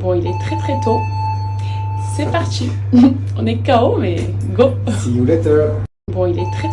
Bon, il est très tôt. C'est parti. On est KO, mais go. See you later. Bon, il est très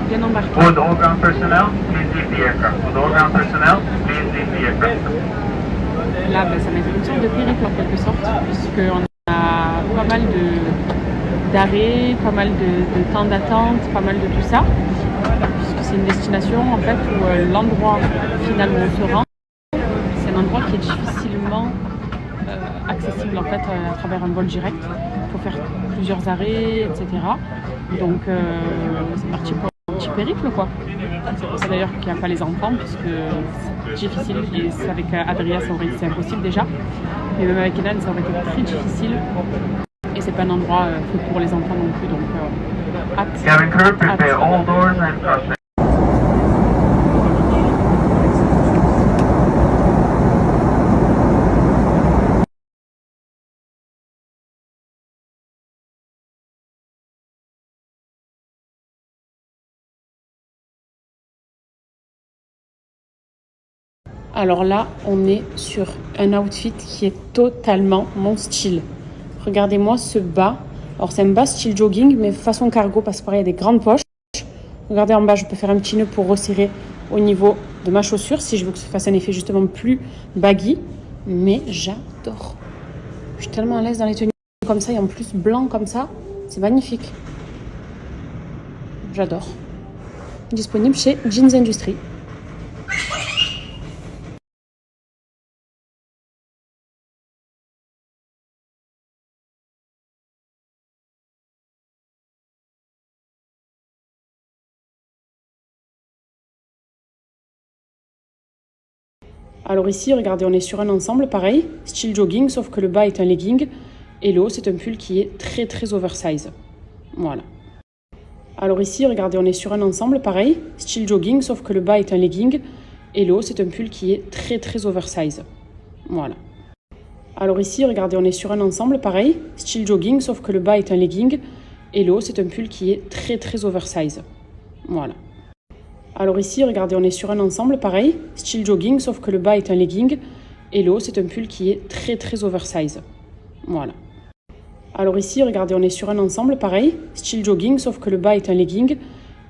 bien embarqué. Would all ground personnel please leave the aircraft? Would all ground personnel please leave the aircraft? Là, ça va être une sorte de périple en quelque sorte, puisqu'on a pas mal d'arrêts, pas mal de temps d'attente, pas mal de tout ça, puisque c'est une destination en fait où l'endroit finalement où on se rend, c'est un endroit qui est difficilement accessible en fait à travers un vol direct. Il faut faire plusieurs arrêts, etc. Donc c'est parti pour un petit périple quoi. C'est pour ça d'ailleurs qu'il n'y a pas les enfants, puisque c'est difficile. Et avec Adria, ça aurait été impossible déjà. Mais même avec Enan, ça aurait été très difficile. Et c'est pas un endroit fait pour les enfants non plus. Donc hâte. Cabin crew, prepare all doors and crossing. Alors là, on est sur un outfit qui est totalement mon style. Regardez-moi ce bas. Alors c'est un bas style jogging, mais façon cargo, parce que pareil, il y a des grandes poches. Regardez en bas, je peux faire un petit nœud pour resserrer au niveau de ma chaussure, si je veux que ça fasse un effet justement plus baggy. Mais j'adore. Je suis tellement à l'aise dans les tenues comme ça, et en plus blanc comme ça, c'est magnifique. J'adore. Disponible chez Jeans Industry. Alors ici, regardez, on est sur un ensemble pareil, style jogging, sauf que le bas est un legging et le haut, c'est un pull qui est très oversize. Voilà. Alors ici, regardez, on est sur un ensemble pareil, style jogging, sauf que le bas est un legging et le haut, c'est un pull qui est très oversize. Voilà. Alors ici, regardez, on est sur un ensemble pareil, style jogging, sauf que le bas est un legging et le haut, c'est un pull qui est très oversize. Voilà. Alors ici, regardez, on est sur un ensemble pareil, style jogging, sauf que le bas est un legging et le haut, c'est un pull qui est très oversize. Voilà. Alors ici, regardez, on est sur un ensemble pareil, style jogging, sauf que le bas est un legging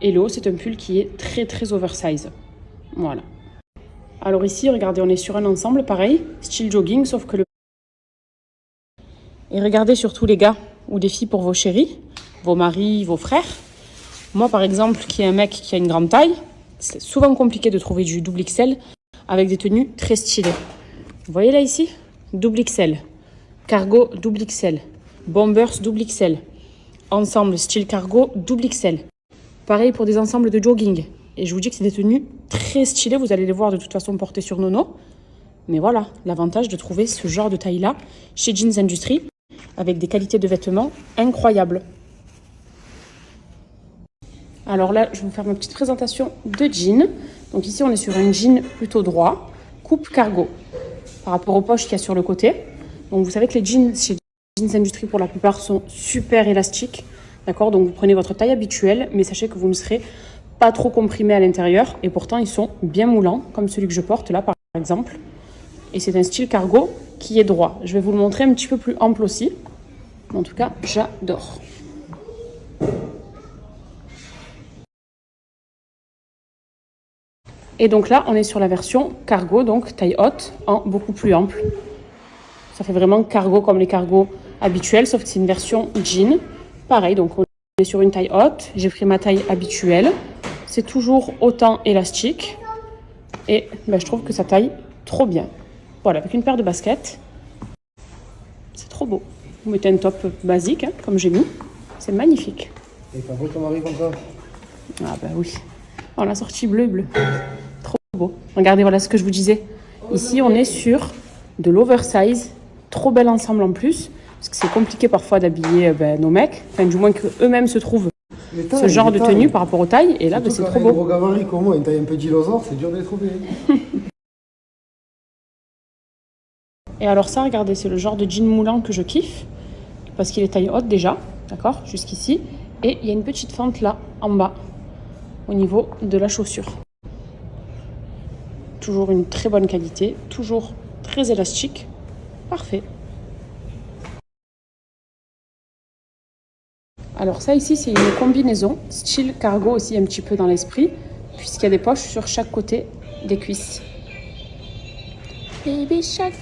et le haut, c'est un pull qui est très oversize. Voilà. Alors ici, regardez, on est sur un ensemble pareil, style jogging, sauf que le... Et regardez surtout les gars ou les filles pour vos chéris, vos maris, vos frères. Moi, par exemple, qui est un mec qui a une grande taille, c'est souvent compliqué de trouver du double XL avec des tenues très stylées. Vous voyez là ici, double XL, cargo double XL, bombers double XL, ensemble style cargo double XL. Pareil pour des ensembles de jogging. Et je vous dis que c'est des tenues très stylées, vous allez les voir de toute façon portées sur Nono. Mais voilà, l'avantage de trouver ce genre de taille-là chez Jeans Industry avec des qualités de vêtements incroyables. Alors là, je vais vous faire ma petite présentation de jean. Donc ici, on est sur un jean plutôt droit, coupe cargo, par rapport aux poches qu'il y a sur le côté. Donc vous savez que les jeans chez Jeans Industry, pour la plupart, sont super élastiques. D'accord? Donc vous prenez votre taille habituelle, mais sachez que vous ne serez pas trop comprimé à l'intérieur. Et pourtant, ils sont bien moulants, comme celui que je porte là, par exemple. Et c'est un style cargo qui est droit. Je vais vous le montrer un petit peu plus ample aussi. En tout cas, j'adore. Et donc là, on est sur la version cargo, donc taille haute, en beaucoup plus ample. Ça fait vraiment cargo comme les cargos habituels, sauf que c'est une version jean. Pareil, donc on est sur une taille haute. J'ai pris ma taille habituelle. C'est toujours autant élastique. Et ben, je trouve que ça taille trop bien. Voilà, avec une paire de baskets. C'est trop beau. Vous mettez un top basique, hein, comme j'ai mis. C'est magnifique. Et pas beau ton mari comme ça? Ah bah oui. On l'a sorti bleu. Trop beau. Regardez, voilà ce que je vous disais. Ici, on est sur de l'oversize. Trop bel ensemble en plus. Parce que c'est compliqué parfois d'habiller nos mecs. Enfin, du moins qu'eux-mêmes se trouvent ce genre de tenue par rapport aux tailles. Et là, ben, c'est trop beau. Gros gabarit comme moi, une taille un peu dinosaure, c'est dur de les trouver. Et alors ça, regardez, c'est le genre de jean moulant que je kiffe. Parce qu'il est taille haute déjà. D'accord? Jusqu'ici. Et il y a une petite fente là, en bas. Au niveau de la chaussure. Toujours une très bonne qualité. Toujours très élastique. Parfait. Alors ça ici, c'est une combinaison, style cargo aussi un petit peu dans l'esprit, puisqu'il y a des poches sur chaque côté des cuisses. Baby shark,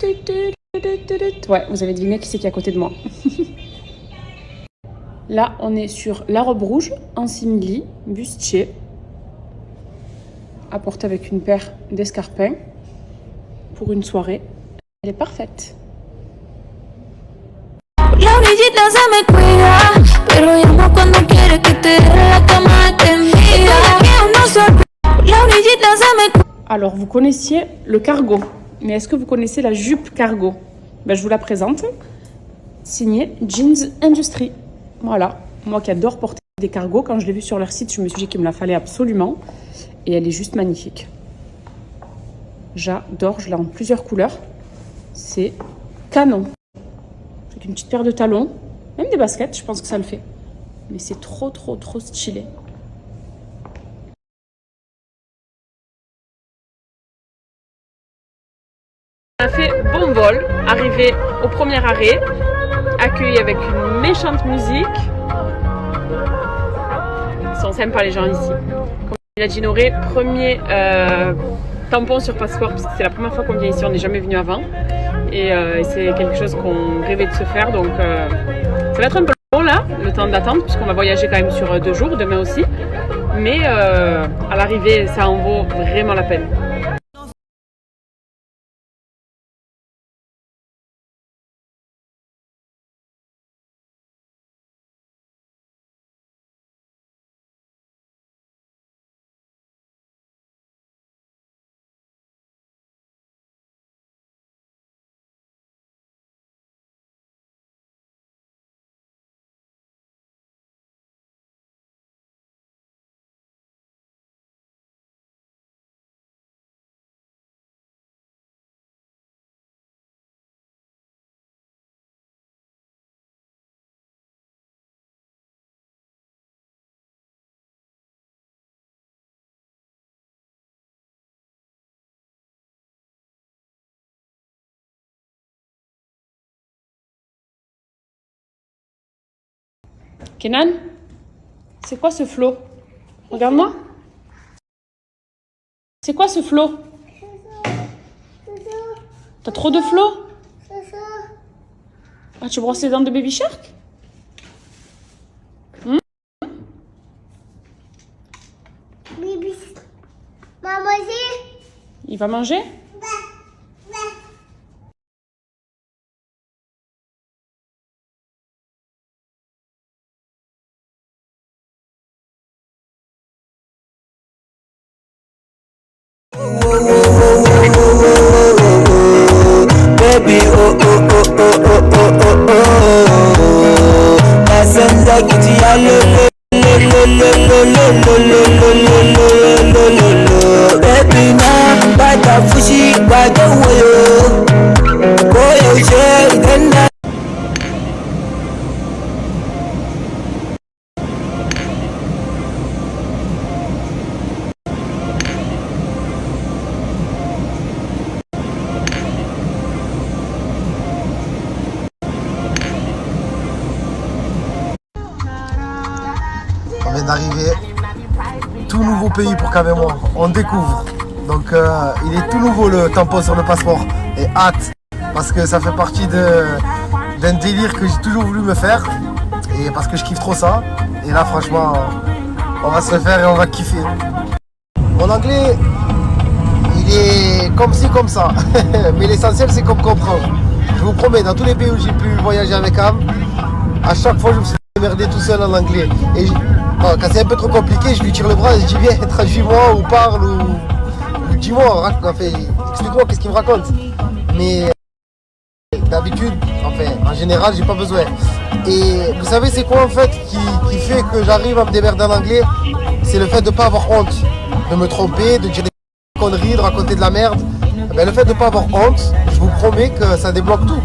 ouais, vous avez deviné qui c'est qui est à côté de moi. Là, on est sur la robe rouge en simili, bustier, à porter avec une paire d'escarpins pour une soirée. Elle est parfaite. La orillita se me cuida, pero llama cuando quiere que te dé la cama te mira. La orillita se me cuida. Alors, vous connaissiez le cargo, mais est-ce que vous connaissez la jupe cargo? Ben, je vous la présente. Signée Jeans Industry. Voilà. Moi qui adore porter des cargos, quand je l'ai vue sur leur site, je me suis dit qu'il me la fallait absolument. Et elle est juste magnifique. J'adore, je l'ai en plusieurs couleurs. C'est canon. Avec une petite paire de talons, même des baskets, je pense que ça le fait. Mais c'est trop stylé. On a fait bon vol, arrivé au premier arrêt, accueilli avec une méchante musique. Ils sont sympas les gens ici. Comme il a dit Noré, premier tampon sur passeport, parce que c'est la première fois qu'on vient ici, on n'est jamais venu avant. Et c'est quelque chose qu'on rêvait de se faire, donc ça va être un peu long là, le temps d'attente, puisqu'on va voyager quand même sur 2 jours, demain aussi. Mais à l'arrivée, ça en vaut vraiment la peine. Kenan, c'est quoi ce flot? Regarde-moi. C'est quoi ce flot? T'as trop de flots? Ah, tu brosses les dents de Baby Shark? Il va manger? Baby, oh oh oh oh oh oh oh oh. Nasenza kiti ya lo lo lo lo lo lo lo lo lo lo lo lo lo. Baby na bata fushi bata woyo. Koyo she dena. On vient d'arriver, tout nouveau pays pour Camémoire, on découvre. Donc il est tout nouveau le tampon sur le passeport. Et hâte, parce que ça fait partie d'un délire que j'ai toujours voulu me faire. Et parce que je kiffe trop ça. Et là franchement, on va se le faire et on va kiffer. Mon anglais, il est comme ci, comme ça. Mais l'essentiel c'est qu'on me comprend. Je vous promets, dans tous les pays où j'ai pu voyager avec Am, à chaque fois je me suis démerdé tout seul en anglais. Et quand c'est un peu trop compliqué, je lui tire le bras et je dis viens, traduis-moi ou parle ou dis-moi, enfin, explique-moi qu'est-ce qu'il me raconte. Mais d'habitude, en général, j'ai pas besoin. Et vous savez c'est quoi en fait qui fait que j'arrive à me démerder en anglais? C'est le fait de pas avoir honte, de me tromper, de dire des conneries, de raconter de la merde. Ben, le fait de ne pas avoir honte, je vous promets que ça débloque tout.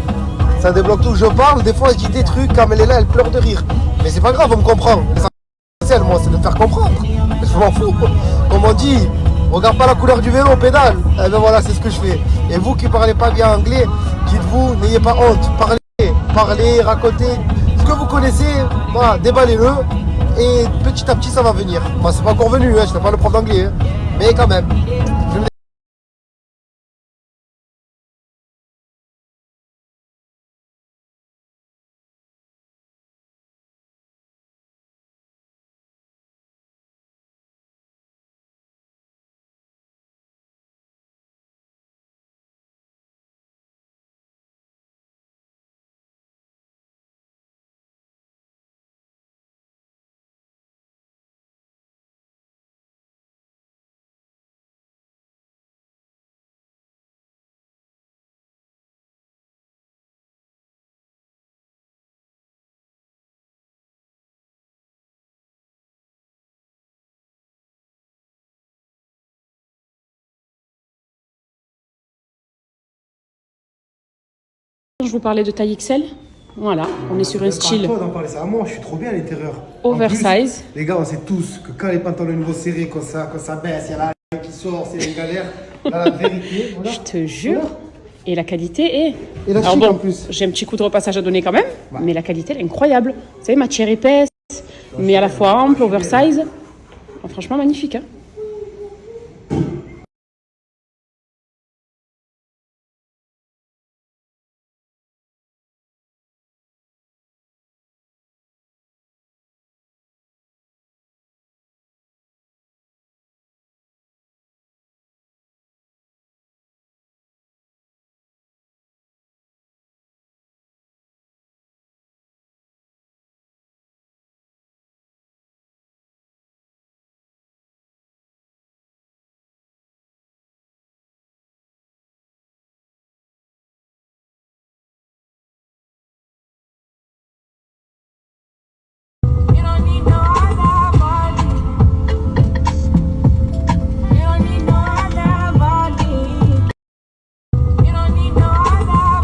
Ça débloque tout. Je parle, des fois je dis des trucs, quand elle est là, elle pleure de rire. Mais c'est pas grave, on me comprend. L'essentiel, moi, c'est de me faire comprendre. Je m'en fous. Comme on dit, regarde pas la couleur du vélo, on pédale. Et ben voilà, c'est ce que je fais. Et vous qui parlez pas bien anglais, dites-vous, n'ayez pas honte. Parlez, racontez ce que vous connaissez, voilà, déballez-le. Et petit à petit, ça va venir. Moi, c'est pas encore venu, je suis pas le prof d'anglais. Mais quand même. Je vous parlais de taille XL. Voilà, on est sur un style Pas d'en parler, c'est à moi, je suis trop bien à l'intérieur. oversize. En plus, les gars, on sait tous que quand les pantalons nouveau serrés, quand ça baisse, il y a la qui sort, c'est une galère. Là, la vérité, voilà. Je te jure. Et la qualité est... Et la Alors chic bon, en plus. j'ai un petit coup de repassage à donner quand même, mais la qualité elle est incroyable. Vous savez, matière épaisse, mais à la fois ample, oversize. Franchement magnifique. Hein.